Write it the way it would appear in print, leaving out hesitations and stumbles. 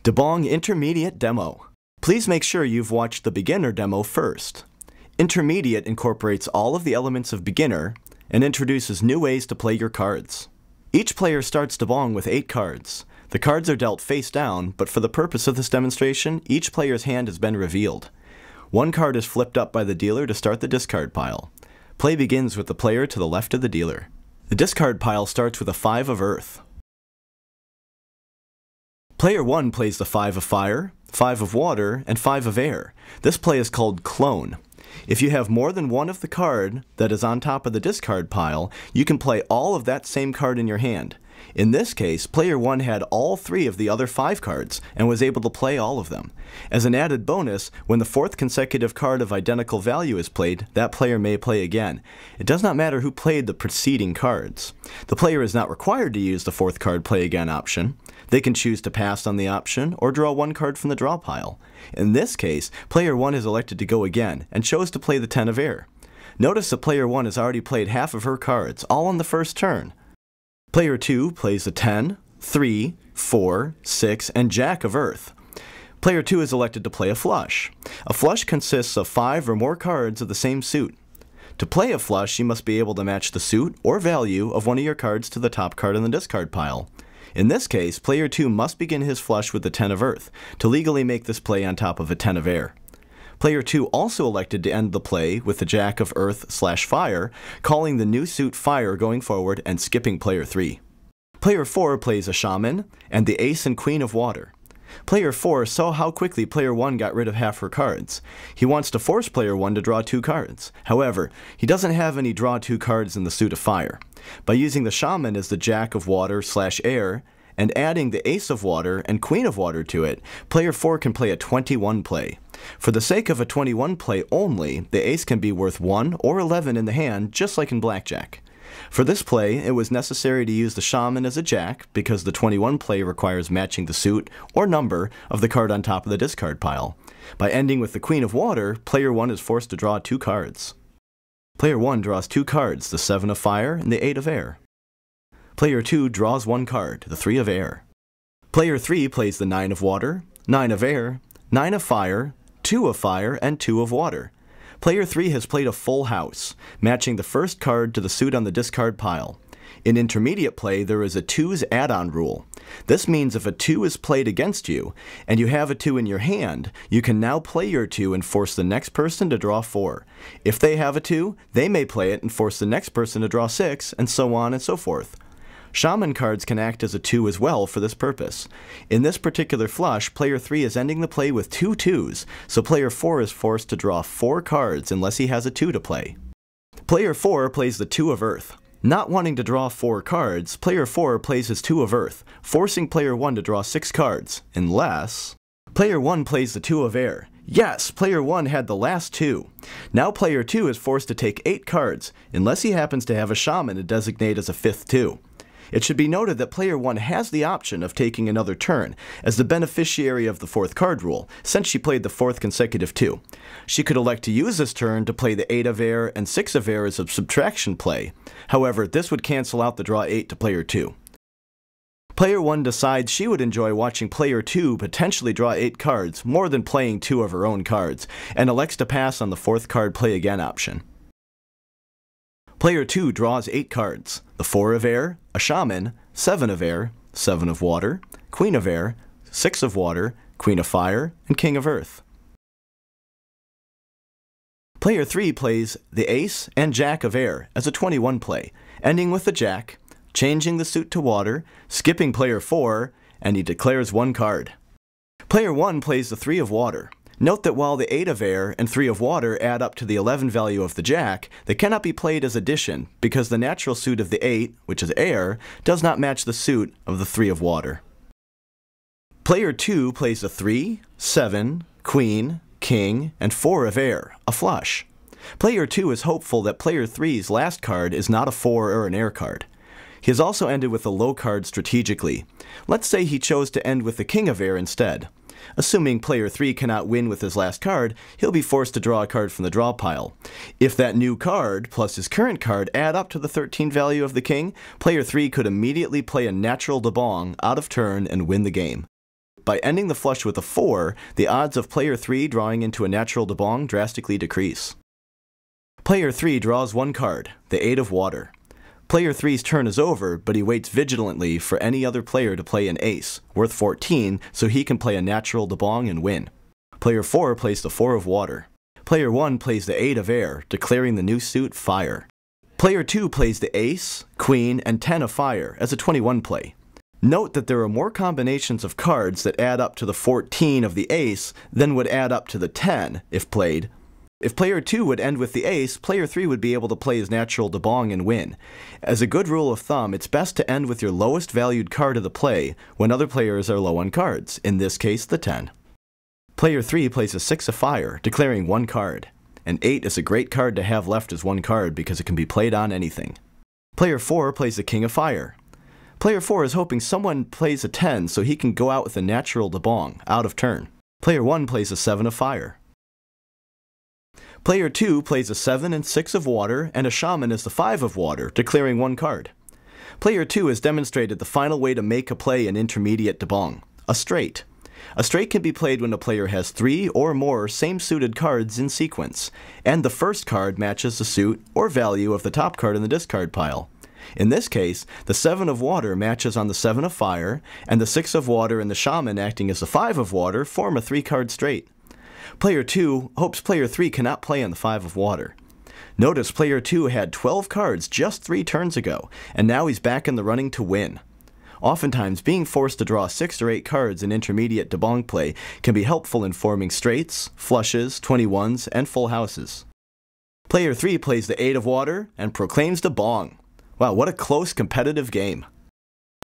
Dabong Intermediate Demo. Please make sure you've watched the beginner demo first. Intermediate incorporates all of the elements of beginner and introduces new ways to play your cards. Each player starts dabong with 8 cards. The cards are dealt face down, but for the purpose of this demonstration, each player's hand has been revealed. One card is flipped up by the dealer to start the discard pile. Play begins with the player to the left of the dealer. The discard pile starts with a 5 of earth. Player 1 plays the 5 of fire, 5 of water, and 5 of air. This play is called clone. If you have more than one of the card that is on top of the discard pile, you can play all of that same card in your hand. In this case, player 1 had all 3 of the other 5 cards and was able to play all of them. As an added bonus, when the 4th consecutive card of identical value is played, that player may play again. It does not matter who played the preceding cards. The player is not required to use the 4th card play again option. They can choose to pass on the option or draw 1 card from the draw pile. In this case, player 1 is elected to go again and chose to play the 10 of air. Notice that player 1 has already played half of her cards, all on the first turn. Player 2 plays the 10, 3, 4, 6, and jack of earth. Player 2 is elected to play a flush. A flush consists of 5 or more cards of the same suit. To play a flush, you must be able to match the suit or value of one of your cards to the top card in the discard pile. In this case, player 2 must begin his flush with the 10 of earth to legally make this play on top of a 10 of air. Player 2 also elected to end the play with the jack of earth/fire, calling the new suit fire going forward and skipping player 3. Player 4 plays a shaman and the ace and queen of water. Player 4 saw how quickly player 1 got rid of half her cards. He wants to force player 1 to draw 2 cards. However, he doesn't have any draw 2 cards in the suit of fire. By using the shaman as the jack of water/air and adding the ace of water and queen of water to it, player 4 can play a 21 play. For the sake of a 21 play only, the ace can be worth 1 or 11 in the hand, just like in blackjack. For this play, it was necessary to use the shaman as a jack because the 21 play requires matching the suit or number of the card on top of the discard pile. By ending with the queen of water, player 1 is forced to draw 2 cards. Player 1 draws 2 cards, the 7 of fire and the 8 of air. Player 2 draws 1 card, the 3 of air. Player 3 plays the 9 of water, 9 of air, 9 of fire, 2 of fire, and 2 of water. Player 3 has played a full house, matching the first card to the suit on the discard pile. In intermediate play, there is a 2's add-on rule. This means if a 2 is played against you, and you have a 2 in your hand, you can now play your 2 and force the next person to draw 4. If they have a 2, they may play it and force the next person to draw 6, and so on and so forth. Shaman cards can act as a 2 as well for this purpose. In this particular flush, player 3 is ending the play with 2 2s, so player 4 is forced to draw 4 cards unless he has a 2 to play. Player 4 plays the 2 of earth. Not wanting to draw 4 cards, player 4 plays his 2 of earth, forcing player 1 to draw 6 cards, unless player 1 plays the 2 of air. Yes, player 1 had the last 2. Now player 2 is forced to take 8 cards, unless he happens to have a shaman to designate as a 5th 2. It should be noted that player 1 has the option of taking another turn as the beneficiary of the 4th card rule, since she played the 4th consecutive 2. She could elect to use this turn to play the 8 of air and 6 of air as a subtraction play. However, this would cancel out the draw 8 to player 2. Player 1 decides she would enjoy watching player 2 potentially draw 8 cards more than playing 2 of her own cards, and elects to pass on the 4th card play again option. Player 2 draws 8 cards, the 4 of air, a shaman, 7 of air, 7 of water, queen of air, 6 of water, queen of fire, and king of earth. Player 3 plays the ace and jack of air as a 21 play, ending with the jack, changing the suit to water, skipping player 4, and he declares 1 card. Player 1 plays the 3 of water. Note that while the 8 of air and 3 of water add up to the 11 value of the jack, they cannot be played as addition because the natural suit of the 8, which is air, does not match the suit of the 3 of water. Player 2 plays the 3, 7, queen, king, and 4 of air, a flush. Player 2 is hopeful that player 3's last card is not a 4 or an air card. He has also ended with a low card strategically. Let's say he chose to end with the king of air instead. Assuming player 3 cannot win with his last card, he'll be forced to draw a card from the draw pile. If that new card plus his current card add up to the 13 value of the king, player 3 could immediately play a natural dabong out of turn and win the game. by ending the flush with a 4, the odds of player 3 drawing into a natural dabong drastically decrease. Player 3 draws one card, the 8 of water. Player 3's turn is over, but he waits vigilantly for any other player to play an ace, worth 14, so he can play a natural dabong and win. Player 4 plays the 4 of water. Player 1 plays the 8 of air, declaring the new suit fire. Player 2 plays the ace, queen, and 10 of fire as a 21 play. Note that there are more combinations of cards that add up to the 14 of the ace than would add up to the 10 if played. If player 2 would end with the ace, player 3 would be able to play his natural dabong and win. As a good rule of thumb, it's best to end with your lowest valued card of the play when other players are low on cards, in this case the 10. Player 3 plays a 6 of fire, declaring one card. An 8 is a great card to have left as one card because it can be played on anything. Player 4 plays the king of fire. Player 4 is hoping someone plays a 10 so he can go out with a natural dabong, out of turn. Player 1 plays a 7 of fire. Player 2 plays a 7 and 6 of water, and a shaman is the 5 of water, declaring one card. Player 2 has demonstrated the final way to make a play in intermediate dabong, a straight. A straight can be played when a player has 3 or more same-suited cards in sequence, and the first card matches the suit or value of the top card in the discard pile. In this case, the 7 of water matches on the 7 of fire, and the 6 of water and the shaman acting as the 5 of water form a 3-card straight. Player 2 hopes player 3 cannot play on the 5 of water. Notice player 2 had 12 cards just 3 turns ago, and now he's back in the running to win. Oftentimes, being forced to draw 6 or 8 cards in intermediate dabong play can be helpful in forming straights, flushes, 21s, and full houses. Player 3 plays the 8 of water and proclaims dabong. Wow, what a close competitive game.